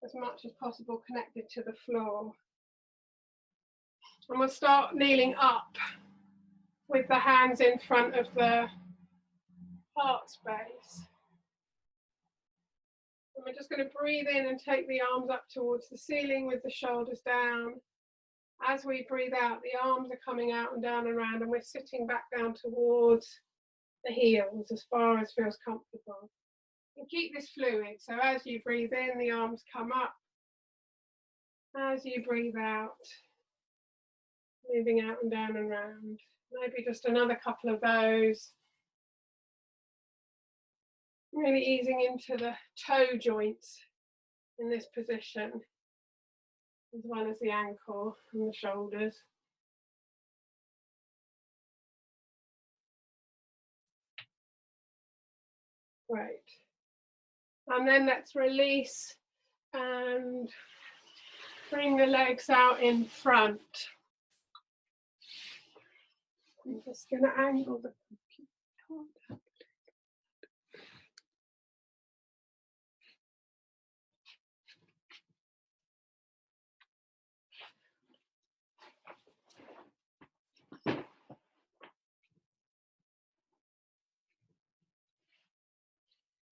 Speaker 1: as much as possible connected to the floor. And we'll start kneeling up with the hands in front of the heart space. And we're just going to breathe in and take the arms up towards the ceiling with the shoulders down. As we breathe out, the arms are coming out and down and around, and we're sitting back down towards the heels as far as feels comfortable. And keep this fluid, so as you breathe in, the arms come up. As you breathe out, moving out and down and round. Maybe just another couple of those. Really easing into the toe joints in this position, as well as the ankle and the shoulders. Great. And then let's release and bring the legs out in front. I'm just going to angle the computer.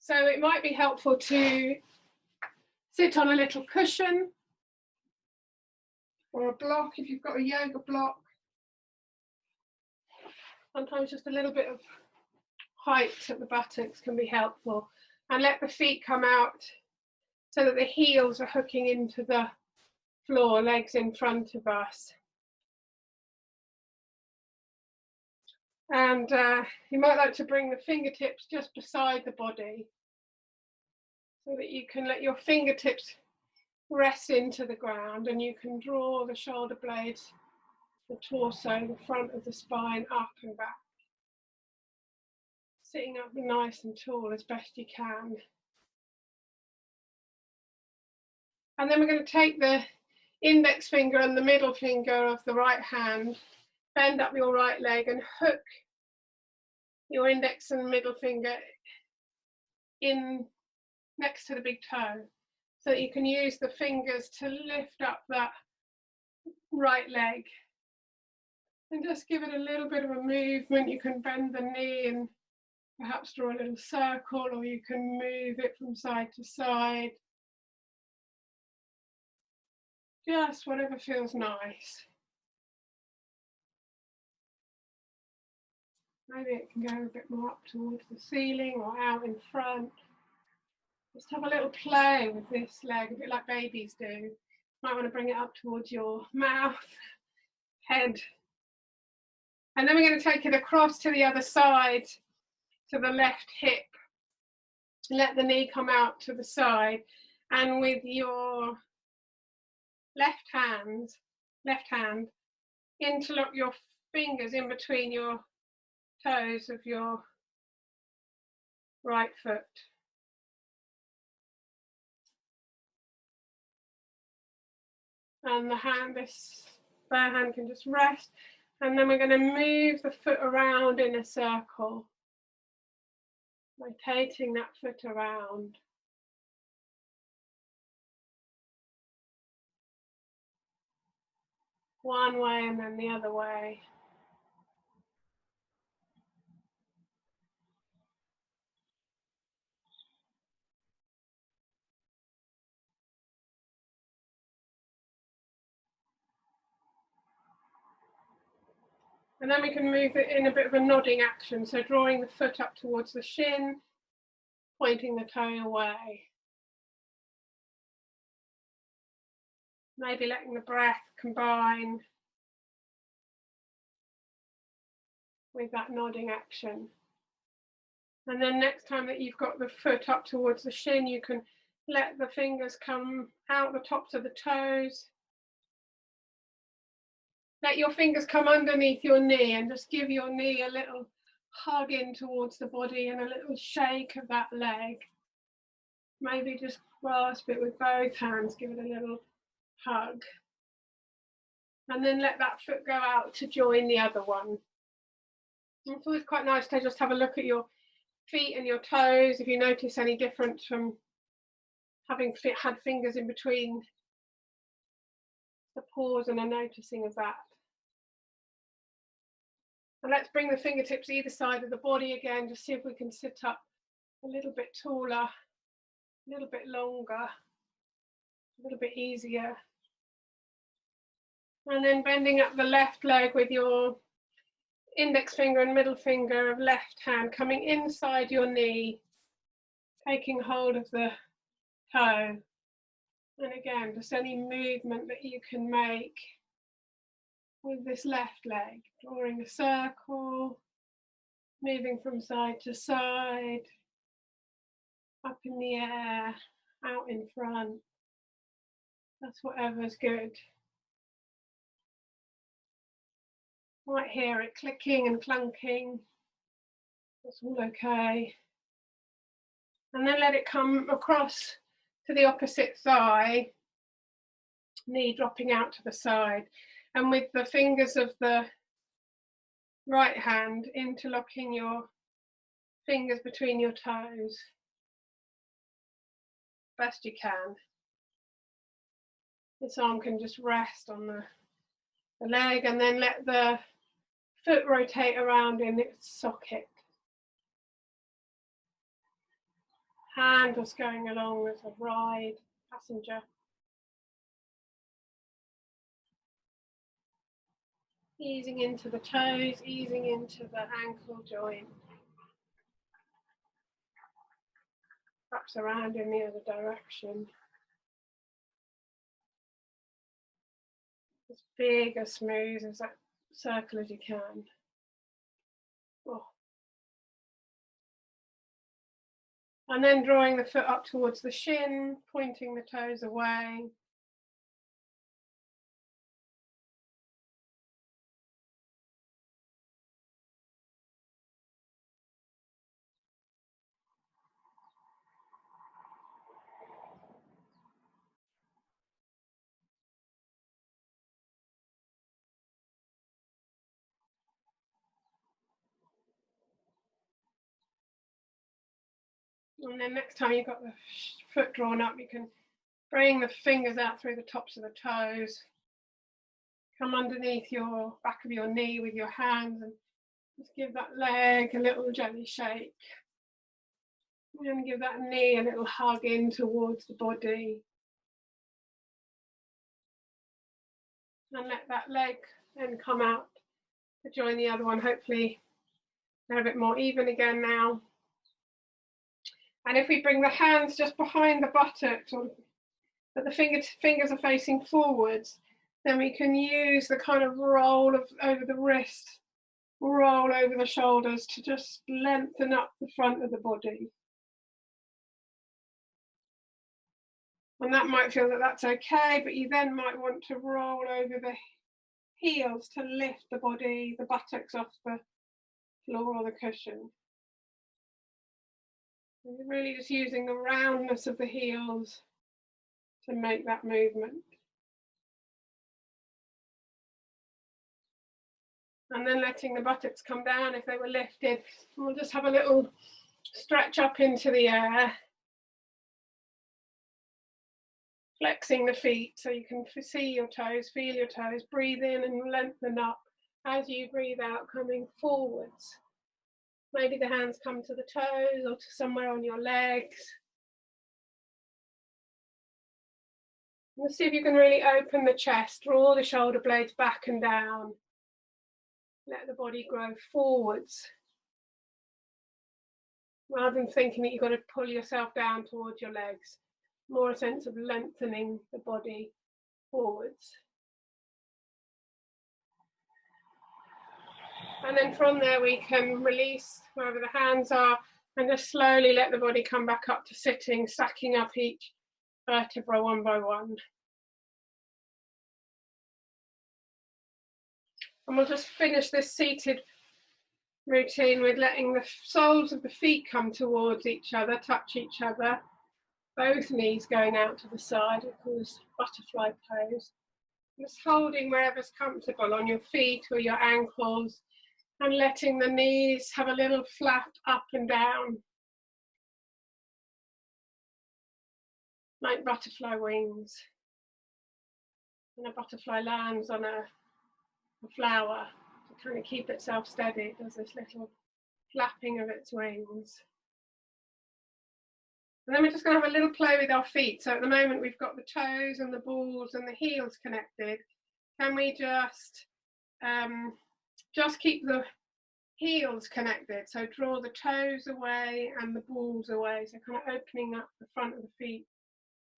Speaker 1: So it might be helpful to sit on a little cushion or a block if you've got a yoga block. Sometimes just a little bit of height at the buttocks can be helpful. And let the feet come out so that the heels are hooking into the floor, legs in front of us. And you might like to bring the fingertips just beside the body so that you can let your fingertips rest into the ground, and you can draw the shoulder blades, the torso, the front of the spine up and back. Sitting up nice and tall as best you can. And then we're going to take the index finger and the middle finger of the right hand, bend up your right leg and hook your index and middle finger in next to the big toe, so that you can use the fingers to lift up that right leg. And just give it a little bit of a movement. You can bend the knee and perhaps draw a little circle, or you can move it from side to side. Just whatever feels nice. Maybe it can go a bit more up towards the ceiling or out in front. Just have a little play with this leg, a bit like babies do. You might want to bring it up towards your mouth, head. And then we're going to take it across to the other side, to the left hip. Let the knee come out to the side. And with your left hand, interlock your fingers in between your toes of your right foot. And the hand, this bare hand can just rest. And then we're going to move the foot around in a circle, rotating that foot around. One way and then the other way. And then we can move it in a bit of a nodding action. So drawing the foot up towards the shin, pointing the toe away. Maybe letting the breath combine with that nodding action. And then next time that you've got the foot up towards the shin, you can let the fingers come out the tops of the toes. Let your fingers come underneath your knee and just give your knee a little hug in towards the body and a little shake of that leg. Maybe just grasp it with both hands, give it a little hug. And then let that foot go out to join the other one. It's always quite nice to just have a look at your feet and your toes, if you notice any difference from having had fingers in between the paws and a noticing of that. And let's bring the fingertips either side of the body again, just see if we can sit up a little bit taller, a little bit longer, a little bit easier. And then bending up the left leg with your index finger and middle finger of left hand coming inside your knee, taking hold of the toe. And again, just any movement that you can make with this left leg, drawing a circle, moving from side to side, up in the air, out in front. That's whatever's good. Might hear it clicking and clunking. That's all okay. And then let it come across to the opposite thigh, knee dropping out to the side. And with the fingers of the right hand, interlocking your fingers between your toes, best you can. This arm can just rest on the leg, and then let the foot rotate around in its socket. hand just going along as a ride passenger. Easing into the toes, easing into the ankle joint. Perhaps around in the other direction. As big, as smooth as that circle as you can. Oh. And then drawing the foot up towards the shin, pointing the toes away. And then next time you've got the foot drawn up, you can bring the fingers out through the tops of the toes. Come underneath your back of your knee with your hands and just give that leg a little jelly shake. And give that knee a little hug in towards the body. And let that leg then come out to join the other one. Hopefully they're a bit more even again now. And if we bring the hands just behind the buttocks, or but the fingers are facing forwards, then we can use the kind of roll over the wrist, roll over the shoulders to just lengthen up the front of the body. And that might feel that that's okay, but you then might want to roll over the heels to lift the body, the buttocks off the floor or the cushion. And you're really just using the roundness of the heels to make that movement. And then letting the buttocks come down if they were lifted. And we'll just have a little stretch up into the air. Flexing the feet so you can see your toes, feel your toes, breathe in and lengthen up as you breathe out, coming forwards. Maybe the hands come to the toes or to somewhere on your legs. Let's see if you can really open the chest, draw the shoulder blades back and down. Let the body grow forwards. Rather than thinking that you've got to pull yourself down towards your legs. More a sense of lengthening the body forwards. And then from there we can release wherever the hands are and just slowly let the body come back up to sitting, stacking up each vertebra one by one. And we'll just finish this seated routine with letting the soles of the feet come towards each other, touch each other. Both knees going out to the side, we call this butterfly pose. Just holding wherever's comfortable on your feet or your ankles and letting the knees have a little flap up and down. Like butterfly wings. When a butterfly lands on a flower to kind of keep itself steady, it does this little flapping of its wings. And then we're just going to have a little play with our feet. So at the moment we've got the toes and the balls and the heels connected. Can we just keep the heels connected? So draw the toes away and the balls away. So kind of opening up the front of the feet,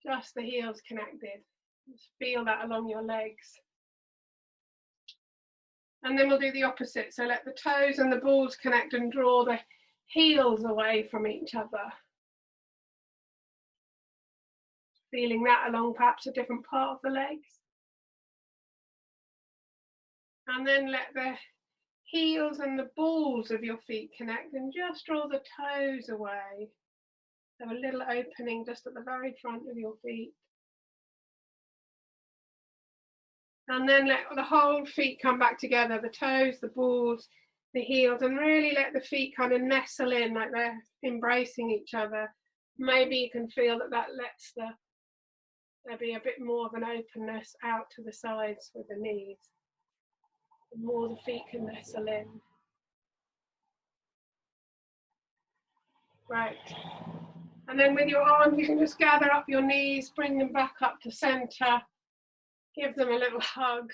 Speaker 1: just the heels connected. Just feel that along your legs. And then we'll do the opposite. So let the toes and the balls connect and draw the heels away from each other. Feeling that along perhaps a different part of the legs. And then let the heels and the balls of your feet connect and just draw the toes away. So a little opening just at the very front of your feet. And then let the whole feet come back together, the toes, the balls, the heels, and really let the feet kind of nestle in like they're embracing each other. Maybe you can feel that lets there be a bit more of an openness out to the sides with the knees. The more the feet can nestle in. Right. And then with your arms, you can just gather up your knees, bring them back up to center, give them a little hug.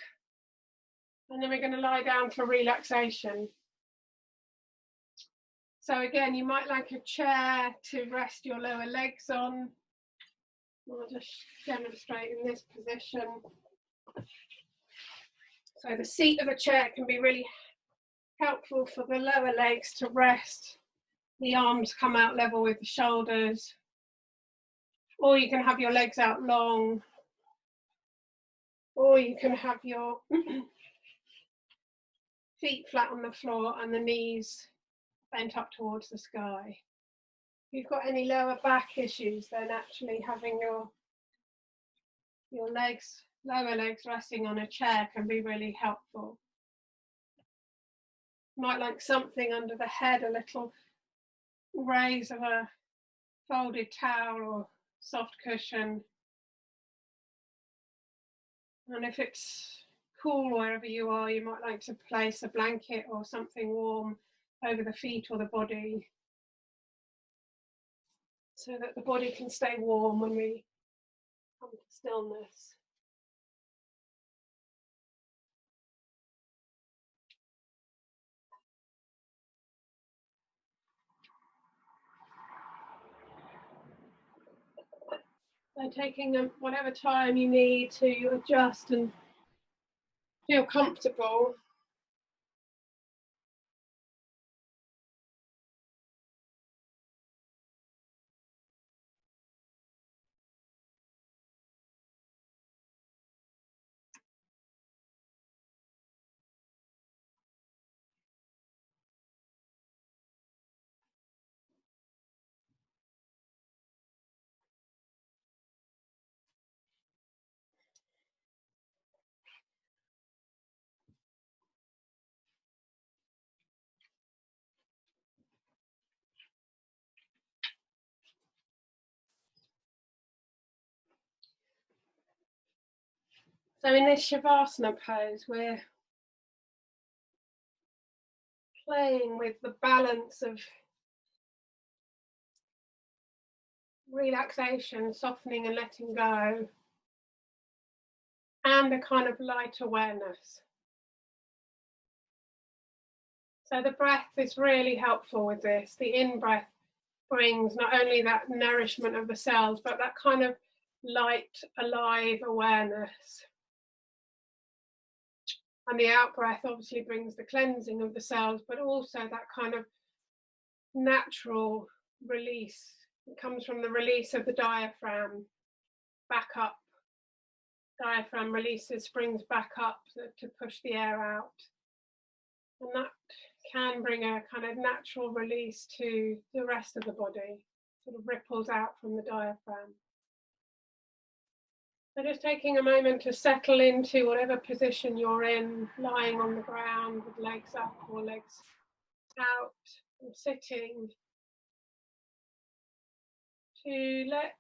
Speaker 1: And then we're going to lie down for relaxation. So again, you might like a chair to rest your lower legs on. I'll just demonstrate in this position. So the seat of a chair can be really helpful for the lower legs to rest. The arms come out level with the shoulders. Or you can have your legs out long. Or you can have your feet flat on the floor and the knees bent up towards the sky. If you've got any lower back issues, then actually having your legs, lower legs resting on a chair can be really helpful. You might like something under the head, a little raise of a folded towel or soft cushion. And if it's cool wherever you are, you might like to place a blanket or something warm over the feet or the body, so that the body can stay warm when we come to stillness. So taking whatever time you need to adjust and feel comfortable. So in this Shavasana pose, we're playing with the balance of relaxation, softening and letting go, and a kind of light awareness. So the breath is really helpful with this. The in-breath brings not only that nourishment of the cells, but that kind of light, alive awareness. And the out-breath obviously brings the cleansing of the cells, but also that kind of natural release. It comes from the release of the diaphragm, back up. Diaphragm releases, springs back up to push the air out. And that can bring a kind of natural release to the rest of the body, sort of ripples out from the diaphragm. So just taking a moment to settle into whatever position you're in, lying on the ground with legs up or legs out, or sitting, to let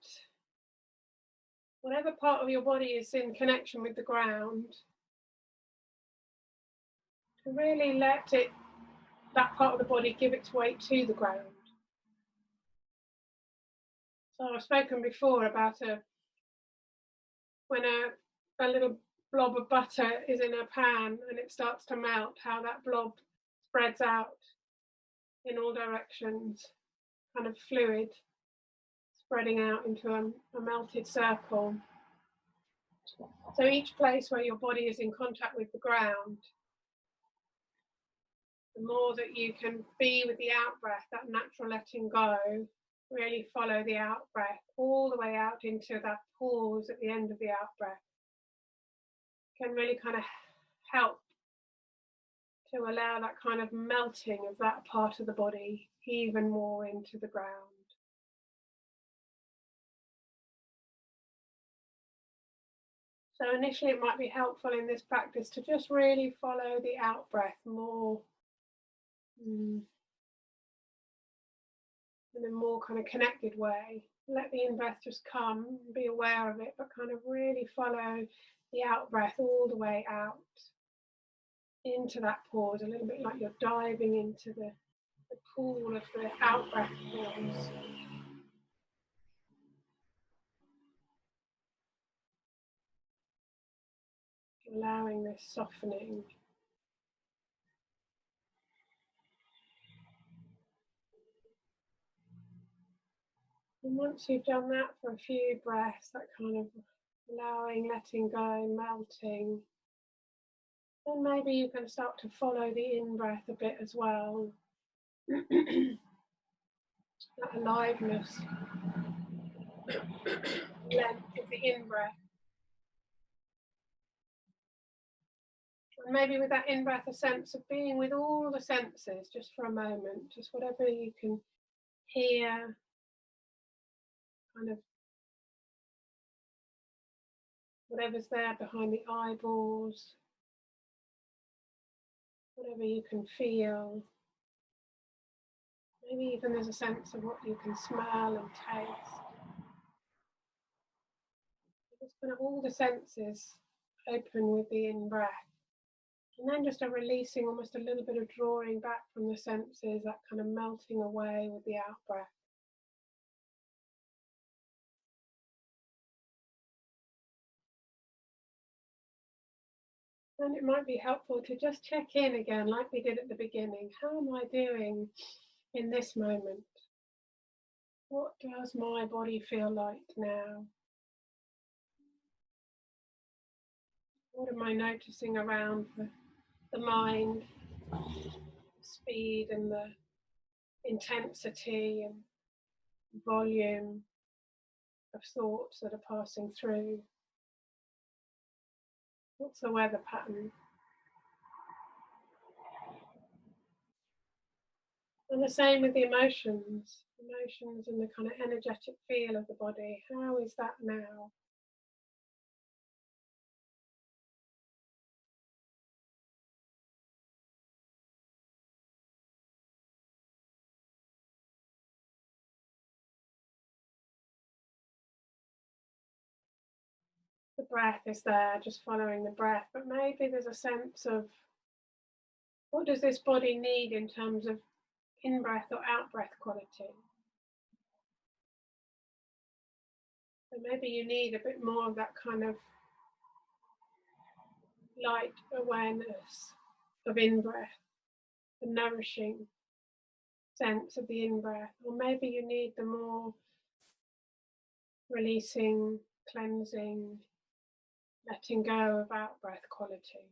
Speaker 1: whatever part of your body is in connection with the ground, to really let that part of the body give its weight to the ground. So I've spoken before about when a little blob of butter is in a pan and it starts to melt, how that blob spreads out in all directions, kind of fluid spreading out into a melted circle. So each place where your body is in contact with the ground, the more that you can be with the out-breath, that natural letting go, really follow the out-breath all the way out into that pause at the end of the out-breath, can really kind of help to allow that kind of melting of that part of the body even more into the ground. So initially it might be helpful in this practice to just really follow the out-breath more in a more kind of connected way. Let the in-breath just come, be aware of it, but kind of really follow the out-breath all the way out into that pause, a little bit like you're diving into the pool of the out-breath pause. allowing this softening. And once you've done that for a few breaths, that kind of allowing, letting go, melting, then maybe you can start to follow the in-breath a bit as well. That aliveness, length of the in-breath. And maybe with that in-breath, a sense of being with all the senses just for a moment, just whatever you can hear, kind of whatever's there behind the eyeballs, whatever you can feel. Maybe even there's a sense of what you can smell and taste. Just kind of all the senses open with the in-breath. And then just a releasing, almost a little bit of drawing back from the senses, that kind of melting away with the out-breath. And it might be helpful to just check in again, like we did at the beginning. How am I doing in this moment? What does my body feel like now? What am I noticing around the mind, speed and the intensity and volume of thoughts that are passing through? What's the weather pattern? And the same with the emotions and the kind of energetic feel of the body. How is that now? The breath is there, just following the breath, but maybe there's a sense of what does this body need in terms of in-breath or out-breath quality? So maybe you need a bit more of that kind of light awareness of in-breath, the nourishing sense of the in-breath, or maybe you need the more releasing, cleansing, letting go of out-breath quality.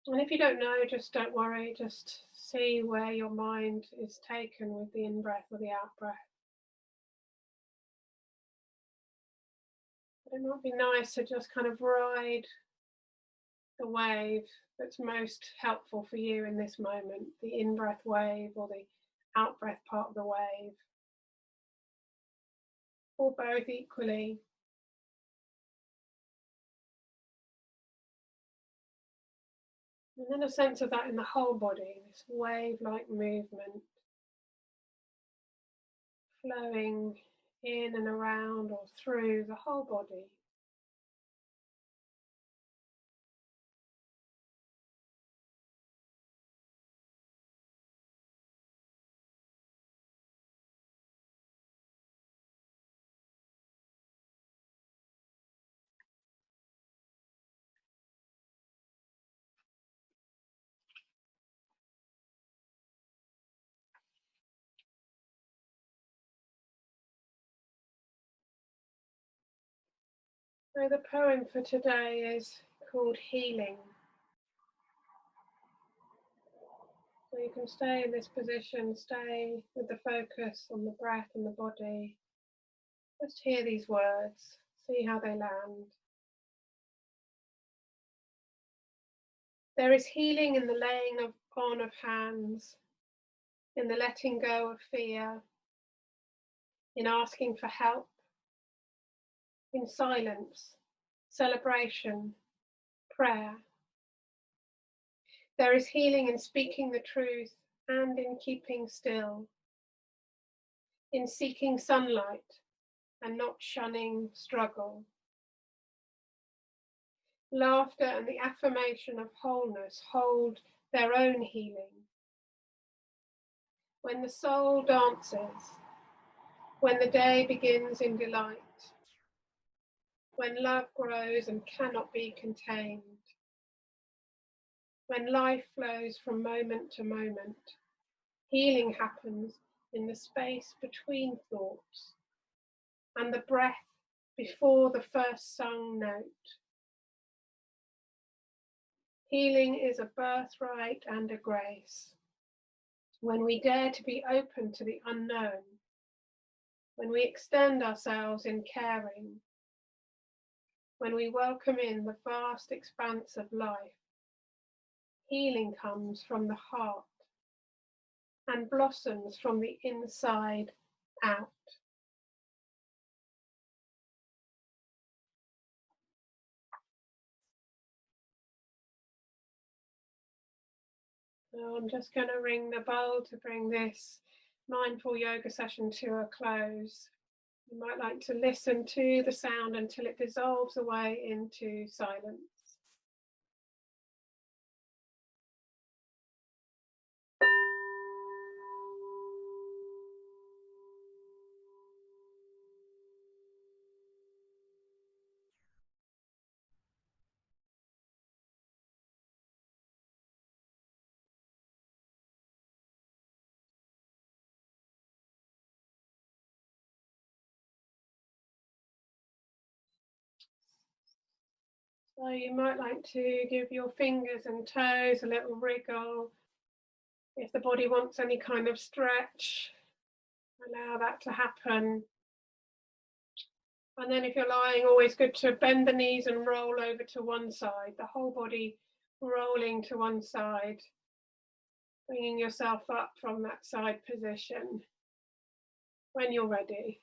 Speaker 1: And if you don't know, just don't worry, just see where your mind is taken with the in-breath or the out-breath. But it might be nice to just kind of ride the wave that's most helpful for you in this moment, the in-breath wave or the out-breath part of the wave, or both equally. And then a sense of that in the whole body, this wave-like movement, flowing in and around or through the whole body. So the poem for today is called Healing. So you can stay in this position, stay with the focus on the breath and the body. Just hear these words, see how they land. There is healing in the laying on of hands, in the letting go of fear, in asking for help, in silence, celebration, prayer. There is healing in speaking the truth and in keeping still, in seeking sunlight and not shunning struggle. Laughter and the affirmation of wholeness hold their own healing. When the soul dances, when the day begins in delight, when love grows and cannot be contained, when life flows from moment to moment, healing happens in the space between thoughts and the breath before the first sung note. Healing is a birthright and a grace. When we dare to be open to the unknown, when we extend ourselves in caring, when we welcome in the vast expanse of life, healing comes from the heart and blossoms from the inside out. So I'm just going to ring the bell to bring this mindful yoga session to a close. You might like to listen to the sound until it dissolves away into silence. So you might like to give your fingers and toes a little wriggle. If the body wants any kind of stretch, allow that to happen. And then if you're lying, always good to bend the knees and roll over to one side, the whole body rolling to one side, bringing yourself up from that side position when you're ready.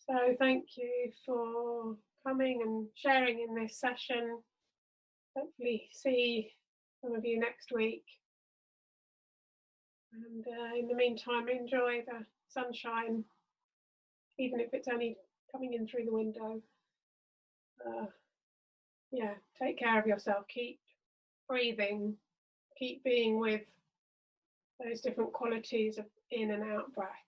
Speaker 1: So thank you for coming and sharing in this session. Hopefully see some of you next week. And in the meantime, enjoy the sunshine, even if it's only coming in through the window. Yeah, take care of yourself. Keep breathing. Keep being with those different qualities of in and out breath.